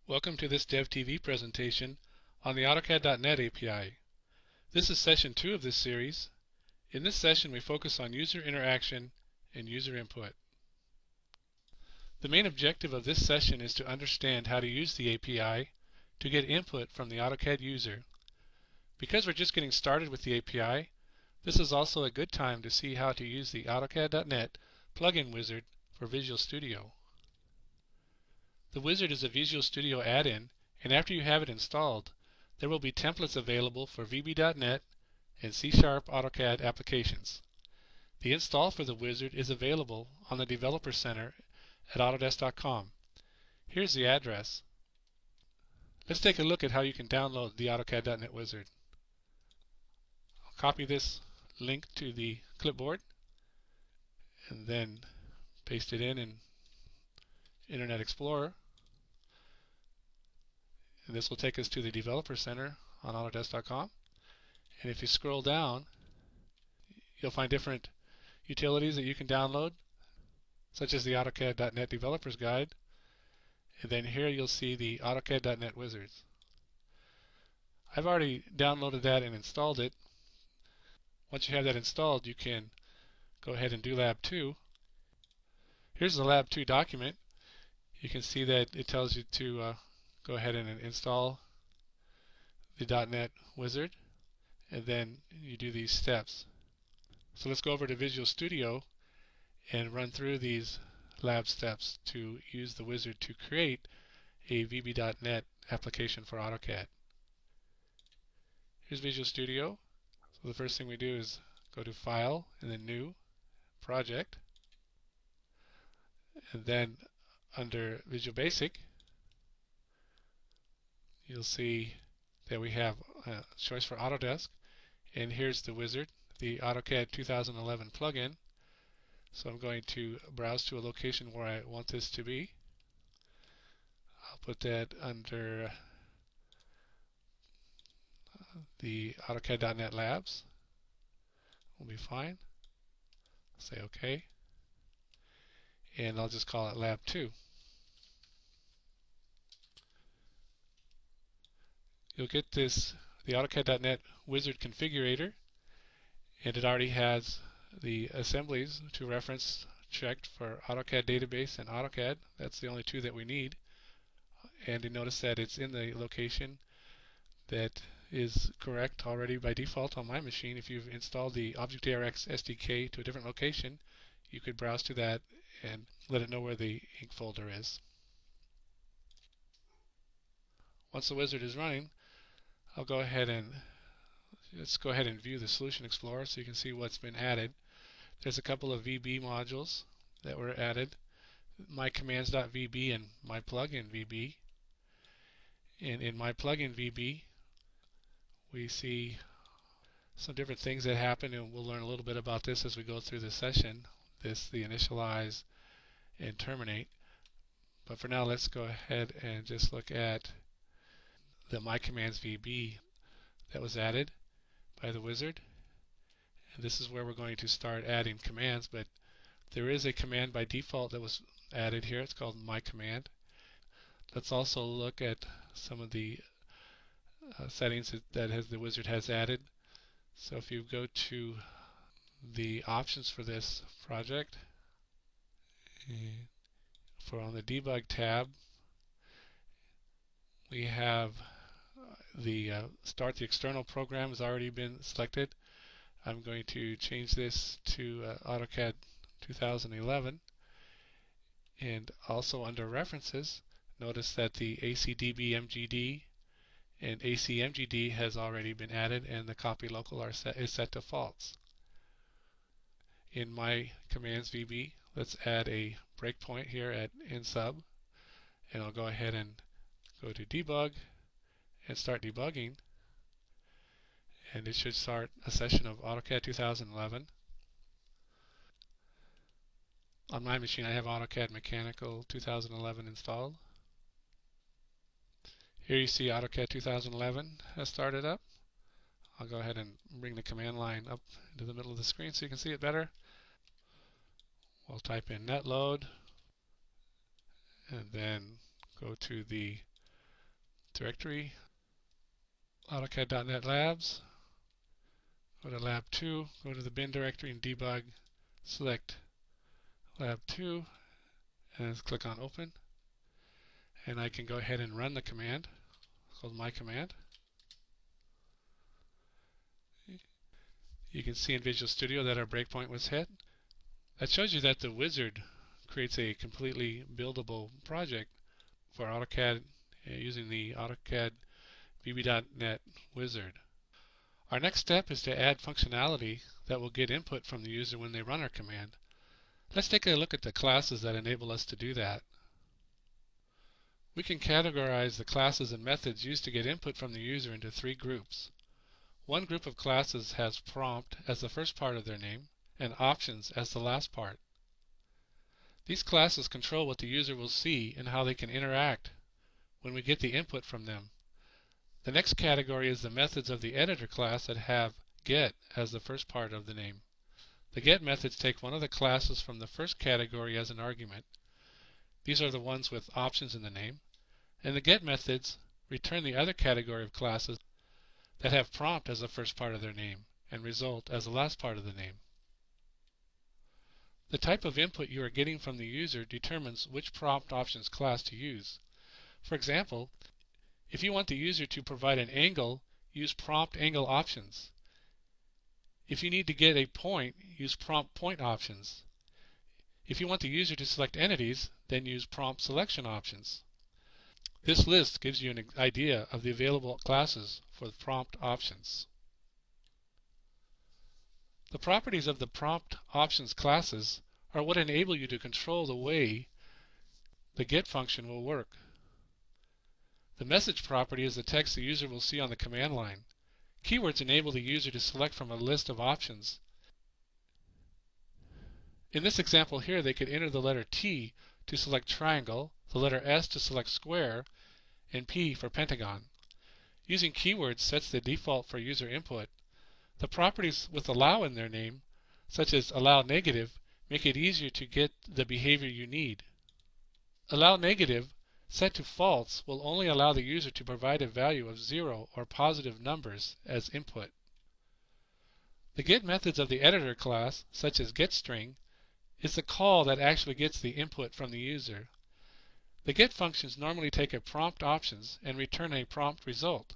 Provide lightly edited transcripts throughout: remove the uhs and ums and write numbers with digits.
Welcome to this DevTV presentation on the AutoCAD.net API. This is session 2 of this series. In this session we focus on user interaction and user input. The main objective of this session is to understand how to use the API to get input from the AutoCAD user. Because we're just getting started with the API, this is also a good time to see how to use the AutoCAD.net plugin wizard for Visual Studio. The wizard is a Visual Studio add-in, and after you have it installed, there will be templates available for VB.NET and C# AutoCAD applications. The install for the wizard is available on the Developer Center at Autodesk.com. Here's the address. Let's take a look at how you can download the AutoCAD.net wizard. I'll copy this link to the clipboard and then paste it in Internet Explorer. And this will take us to the Developer Center on Autodesk.com. And if you scroll down, you'll find different utilities that you can download, such as the AutoCAD.net Developers Guide. And then here you'll see the AutoCAD.net Wizards. I've already downloaded that and installed it. Once you have that installed, you can go ahead and do Lab 2. Here's the Lab 2 document. You can see that it tells you to go ahead and install the .NET Wizard, and then you do these steps. So let's go over to Visual Studio and run through these lab steps to use the wizard to create a VB.NET application for AutoCAD. Here's Visual Studio. So the first thing we do is go to File and then New, Project, and then under Visual Basic you'll see that we have a choice for Autodesk, and here's the wizard, the AutoCAD 2011 plugin. So I'm going to browse to a location where I want this to be. I'll put that under the AutoCAD.net Labs. Will be fine. Say OK, and I'll just call it Lab 2. You'll get this, the AutoCAD.net Wizard Configurator, and it already has the assemblies to reference checked for AutoCAD Database and AutoCAD. That's the only two that we need. And you notice that it's in the location that is correct already by default on my machine. If you've installed the ObjectARX SDK to a different location, you could browse to that and let it know where the ink folder is. Once the wizard is running, let's go ahead and view the Solution Explorer so you can see what's been added. There's a couple of VB modules that were added, my commands.vb and my plugin VB. And in my plugin VB, we see some different things that happen, and we'll learn a little bit about this as we go through the session. The initialize and terminate. But for now, let's go ahead and just look at the My Commands VB that was added by the wizard. And this is where we're going to start adding commands, but there is a command by default that was added here. It's called My Command. Let's also look at some of the settings that the wizard has added. So if you go to the options for this project, on the Debug tab, we have the Start the External program has already been selected. I'm going to change this to AutoCAD 2011. And also under References, notice that the ACDB MGD and ACMGD has already been added, and the copy local is set to false. In My Commands VB, let's add a breakpoint here at InSub, and I'll go ahead and go to Debug and start debugging, and it should start a session of AutoCAD 2011. On my machine I have AutoCAD Mechanical 2011 installed. Here you see AutoCAD 2011 has started up. I'll go ahead and bring the command line up into the middle of the screen so you can see it better. We'll type in netload and then go to the directory, AutoCAD.NET Labs, go to Lab 2, go to the bin directory and debug, select Lab 2, and click on Open. And I can go ahead and run the command, called my command. You can see in Visual Studio that our breakpoint was hit. That shows you that the wizard creates a completely buildable project for AutoCAD using the AutoCAD VB.NET wizard. Our next step is to add functionality that will get input from the user when they run our command. Let's take a look at the classes that enable us to do that. We can categorize the classes and methods used to get input from the user into three groups. One group of classes has prompt as the first part of their name and options as the last part. These classes control what the user will see and how they can interact when we get the input from them. The next category is the methods of the editor class that have get as the first part of the name. The get methods take one of the classes from the first category as an argument. These are the ones with options in the name. And the get methods return the other category of classes that have prompt as the first part of their name and result as the last part of the name. The type of input you are getting from the user determines which prompt options class to use. For example, if you want the user to provide an angle, use prompt angle options. If you need to get a point, use prompt point options. If you want the user to select entities, then use prompt selection options. This list gives you an idea of the available classes for the prompt options. The properties of the prompt options classes are what enable you to control the way the get function will work. The message property is the text the user will see on the command line. Keywords enable the user to select from a list of options. In this example here, they could enter the letter T to select triangle, the letter S to select square, and P for pentagon. Using keywords sets the default for user input. The properties with allow in their name, such as allow negative, make it easier to get the behavior you need. Allow negative, set to false, will only allow the user to provide a value of 0 or positive numbers as input. The get methods of the editor class, such as getString, is the call that actually gets the input from the user. The get functions normally take a prompt options and return a prompt result.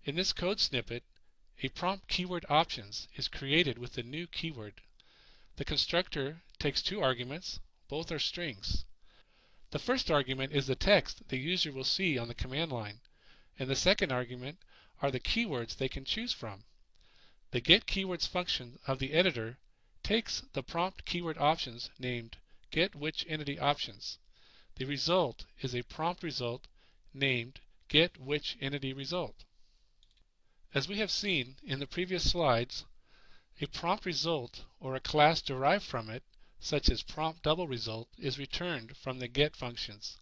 In this code snippet, a prompt keyword options is created with the new keyword. The constructor takes two arguments, both are strings. The first argument is the text the user will see on the command line, and the second argument are the keywords they can choose from. The get keywords function of the editor takes the prompt keyword options named get which entity options. The result is a prompt result named get which entity result. As we have seen in the previous slides, a prompt result or a class derived from it, such as prompt double result, is returned from the get functions.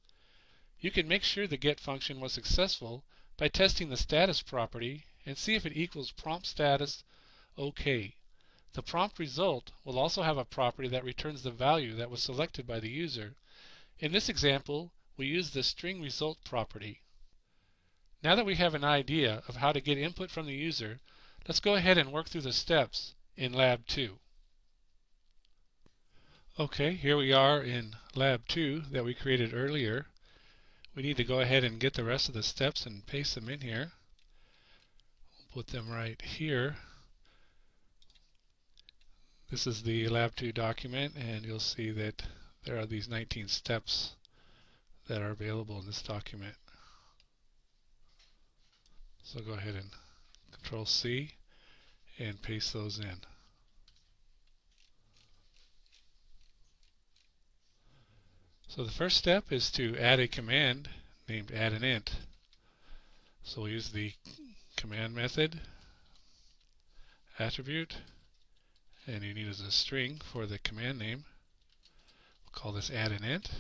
You can make sure the get function was successful by testing the status property and see if it equals prompt status OK. The prompt result will also have a property that returns the value that was selected by the user. In this example, we use the string result property. Now that we have an idea of how to get input from the user, let's go ahead and work through the steps in Lab 2. Okay, here we are in Lab 2 that we created earlier. We need to go ahead and get the rest of the steps and paste them in here. We'll put them right here. This is the Lab 2 document, and you'll see that there are these 19 steps that are available in this document. So go ahead and Control C and paste those in. So the first step is to add a command named add an int. So we'll use the command method attribute, and you need as a string for the command name. We'll call this add an int.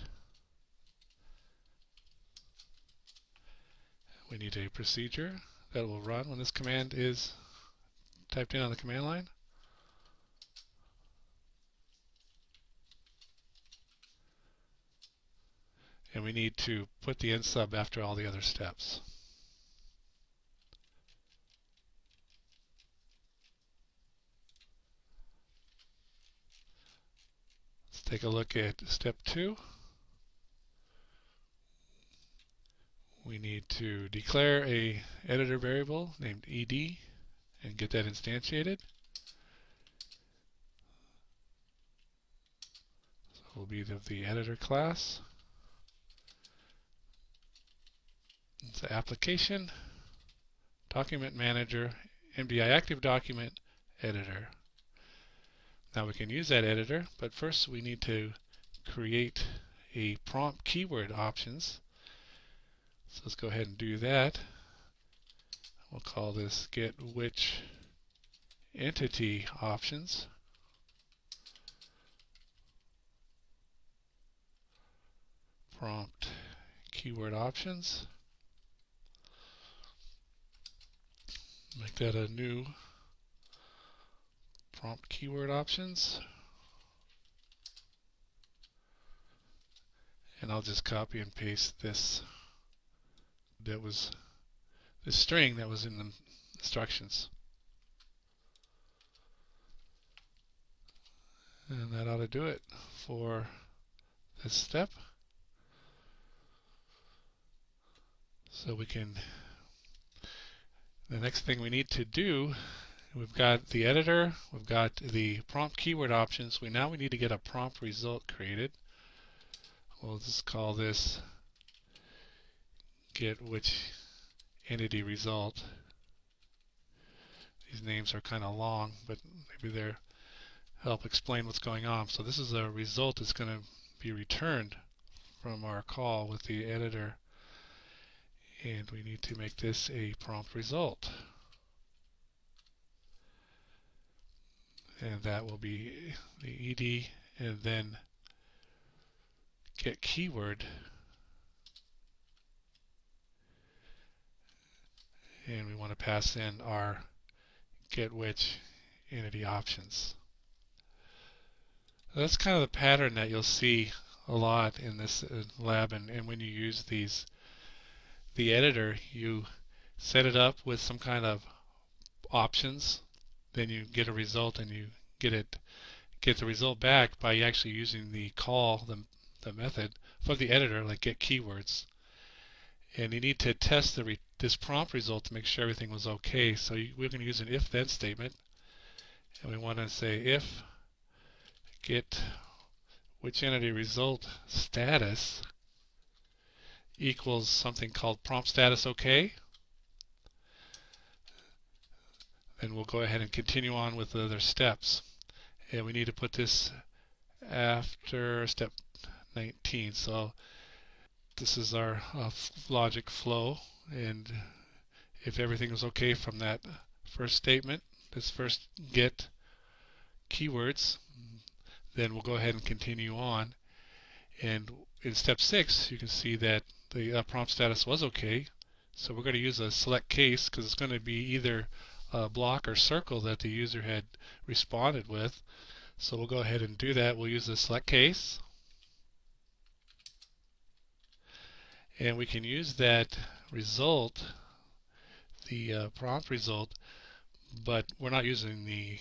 We need a procedure that will run when this command is typed in on the command line. And we need to put the end sub after all the other steps. take a look at step 2. We need to declare a editor variable named ed and get that instantiated. So it will be the editor class. It's the application, document manager, MDI active document, editor. Now we can use that editor, but first we need to create a prompt keyword options. So let's go ahead and do that. We'll call this get which entity options. Prompt keyword options. Make that a new prompt keyword options. And I'll just copy and paste this string that was in the instructions. And that ought to do it for this step. So the next thing we need to do, we've got the editor, we've got the prompt keyword options. Now we need to get a prompt result created. We'll just call this get which entity result. These names are kind of long, but maybe they're help explain what's going on. So this is a result that's going to be returned from our call with the editor, and we need to make this a prompt result. And that will be the ed and then get keyword, and we want to pass in our get which entity options. So that's kind of the pattern that you'll see a lot in this lab, and when you use the editor, you set it up with some kind of options, then you get a result, and you get the result back by actually using the call, the method for the editor, like get keywords. And you need to test this prompt result to make sure everything was okay. So we're going to use an if-then statement, and we want to say if get which entity result status equals something called prompt status OK. Then we'll go ahead and continue on with the other steps. And we need to put this after step 19. So this is our logic flow, and if everything is okay from that first statement, this first get keywords, then we'll go ahead and continue on. And in step 6, you can see that the prompt status was okay. So we're going to use a select case because it's going to be either a block or circle that the user had responded with. So we'll go ahead and do that. We'll use the select case. And we can use that result, the prompt result, but we're not using the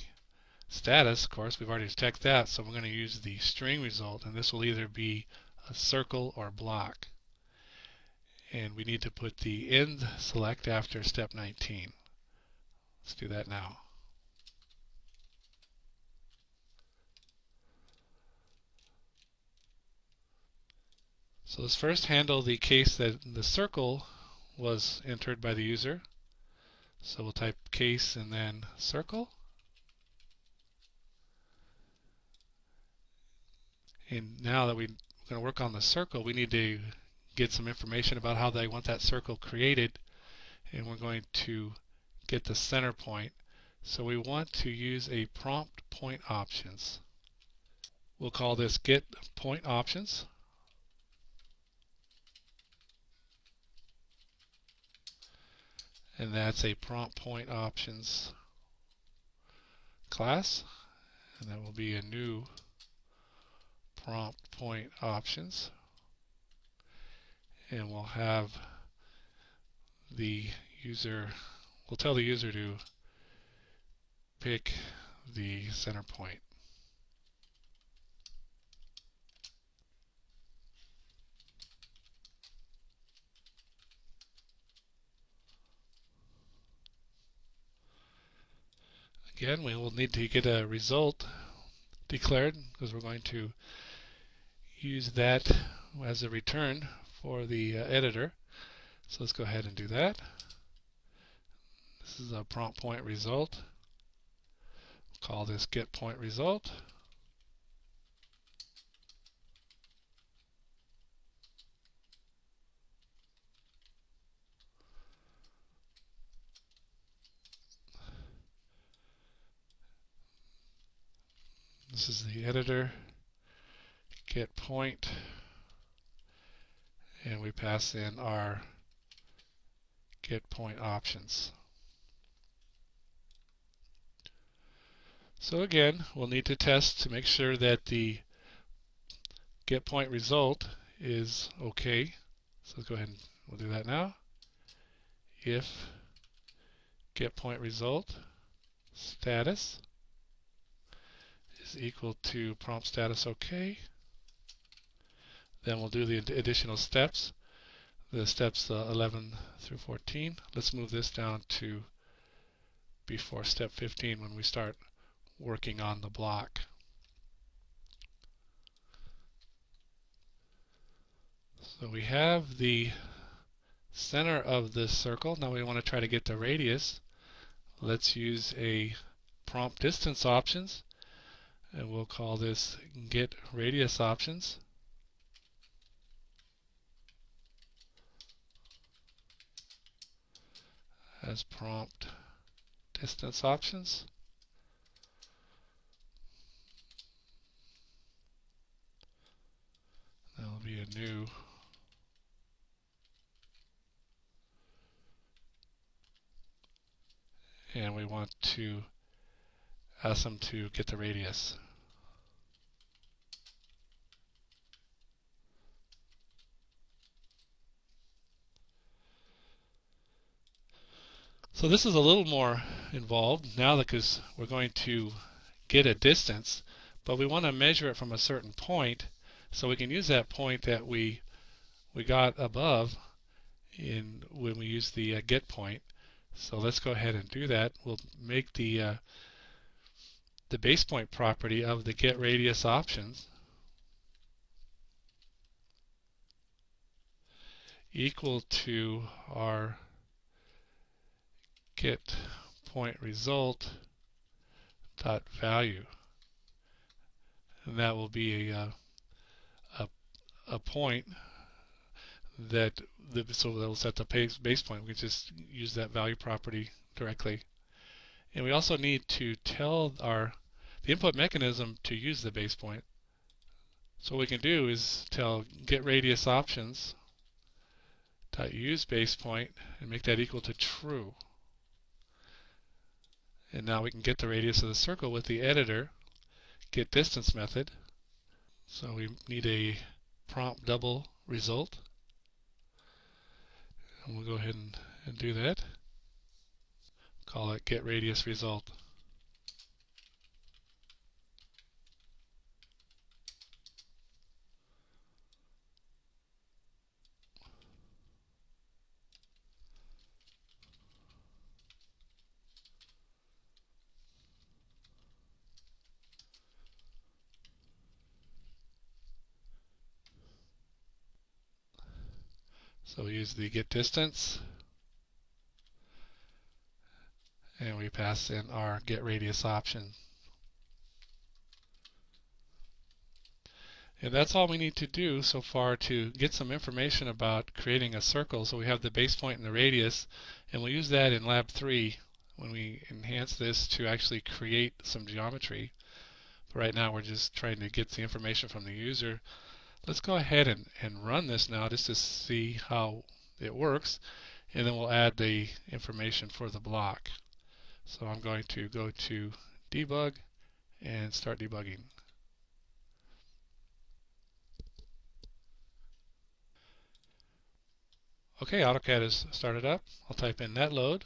status, of course. We've already checked that, so we're going to use the string result, and this will either be a circle or block. And we need to put the end select after step 19. Let's do that now. So let's first handle the case that the circle was entered by the user. So we'll type case and then circle. And now that we're going to work on the circle, we need to get some information about how they want that circle created. And we're going to get the center point. So we want to use a prompt point options. We'll call this get point options. And that's a prompt point options class. And that will be a new prompt point options. And we'll have the user, we'll tell the user to pick the center point. Again, we will need to get a result declared because we're going to use that as a return for the editor. So let's go ahead and do that. This is a prompt point result. Call this get point result. This is the editor, get point, and we pass in our get point options. So again, we'll need to test to make sure that the get point result is okay. So let's go ahead and we'll do that now. If get point result status is equal to prompt status OK, then we'll do the additional steps, the steps 11 through 14. Let's move this down to before step 15 when we start working on the block. So we have the center of this circle. Now we want to try to get the radius. Let's use a prompt distance options, and we'll call this get radius options. As prompt distance options. That'll be a new and we want to ask them to get the radius. So this is a little more involved now because we're going to get a distance, but we want to measure it from a certain point, so we can use that point that we got above when we use the get point. So let's go ahead and do that. We'll make the base point property of the get radius options equal to our get point result dot value, and that will be a point that so that will set the base point. We just use that value property directly, and we also need to tell the input mechanism to use the base point. So what we can do is tell get radius options dot use base point and make that equal to true. And now we can get the radius of the circle with the editor get distance method. So we need a prompt double result. And we'll go ahead and do that. Call it get radius result. So we use the get distance, and we pass in our get radius option. And that's all we need to do so far to get some information about creating a circle. So we have the base point and the radius, and we'll use that in Lab 3 when we enhance this to actually create some geometry. But right now we're just trying to get the information from the user. Let's go ahead and run this now just to see how it works, and then we'll add the information for the block. So I'm going to go to debug and start debugging. Okay, AutoCAD is started up. I'll type in netload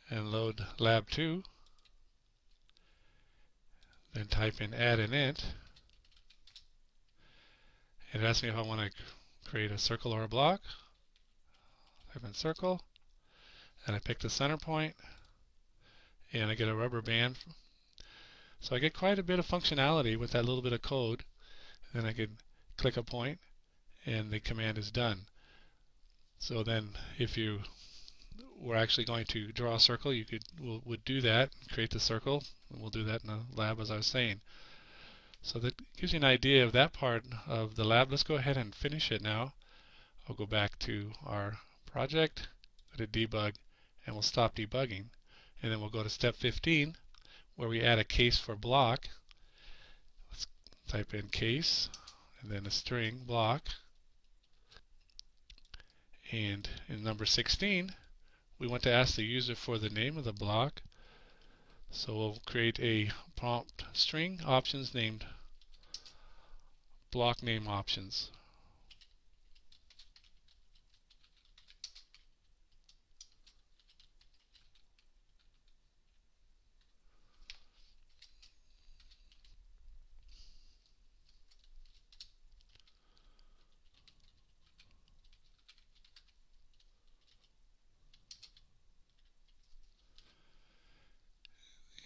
and load lab 2. Then type in add an int. It asks me if I want to create a circle or a block. Type in circle, and I pick the center point. and I get a rubber band. So I get quite a bit of functionality with that little bit of code. Then I can click a point and the command is done. So then if you were actually going to draw a circle, you would do that, create the circle, and we'll do that in the lab as I was saying. So that gives you an idea of that part of the lab. Let's go ahead and finish it now. I'll go back to our project, go to debug, and we'll stop debugging. And then we'll go to step 15 where we add a case for block. Let's type in case and then a string block. And in number 16 we want to ask the user for the name of the block. So we'll create a prompt string options named block name options.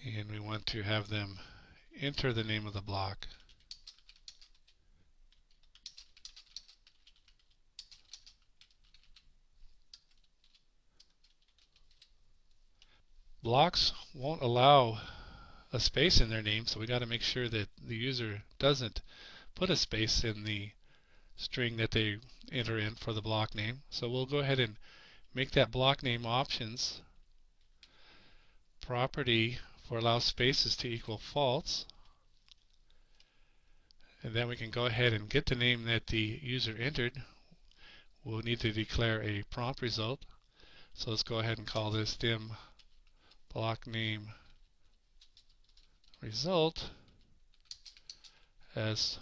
And we want to have them enter the name of the block. Blocks won't allow a space in their name, so we got to make sure that the user doesn't put a space in the string that they enter in for the block name. So we'll go ahead and make that block name options property for allow spaces to equal false. And then we can go ahead and get the name that the user entered. We'll need to declare a prompt result. So let's go ahead and call this dim block name result as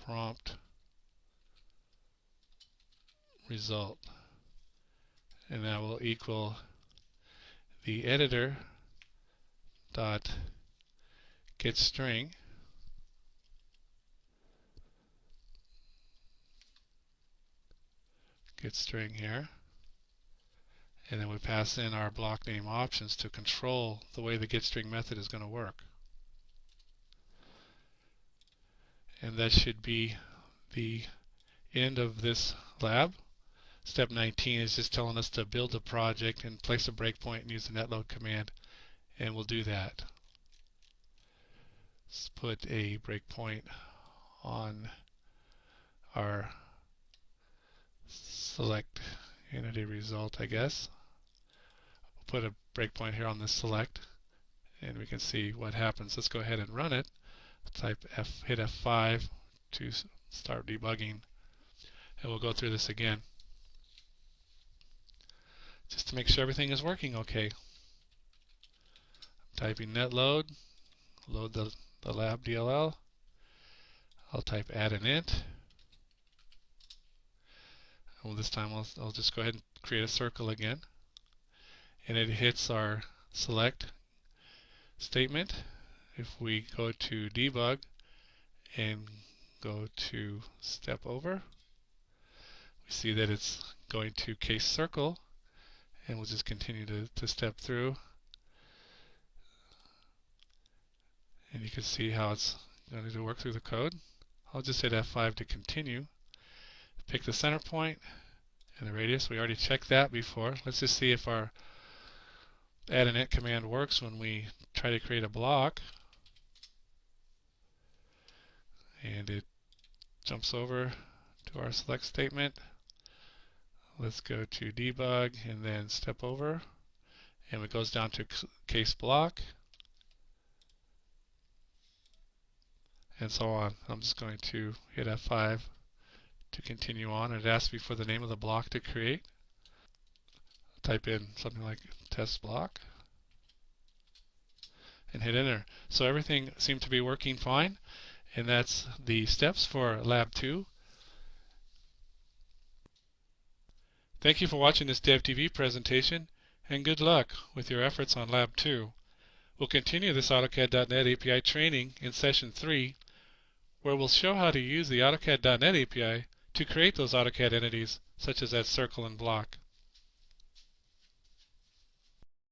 prompt result. And that will equal the editor dot get string here, and then we pass in our block name options to control the way the getString method is going to work. And that should be the end of this lab. Step 19 is just telling us to build a project and place a breakpoint and use the netload command, and we'll do that. Let's put a breakpoint on our select entity result, I guess. We'll put a breakpoint here on the select, and we can see what happens. Let's go ahead and run it. Type hit F5 to start debugging, and we'll go through this again just to make sure everything is working okay. I'm typing netload, load the lab DLL. I'll type add an int. Well, this time I'll just go ahead and create a circle again, and it hits our select statement. If we go to debug and go to step over, we see that it's going to case circle, and we'll just continue to step through, and you can see how it's going to work through the code. I'll just hit F5 to continue. Pick the center point and the radius. We already checked that before. Let's just see if our add an int command works when we try to create a block. And it jumps over to our select statement. Let's go to debug and then step over, and it goes down to case block and so on. I'm just going to hit F5 to continue on. It asks me for the name of the block to create. Type in something like test block and hit enter. So everything seemed to be working fine, and that's the steps for Lab 2. Thank you for watching this DevTV presentation, and good luck with your efforts on Lab 2. We'll continue this AutoCAD.net API training in Session 3, where we'll show how to use the AutoCAD.net API to create those AutoCAD entities, such as that circle and block.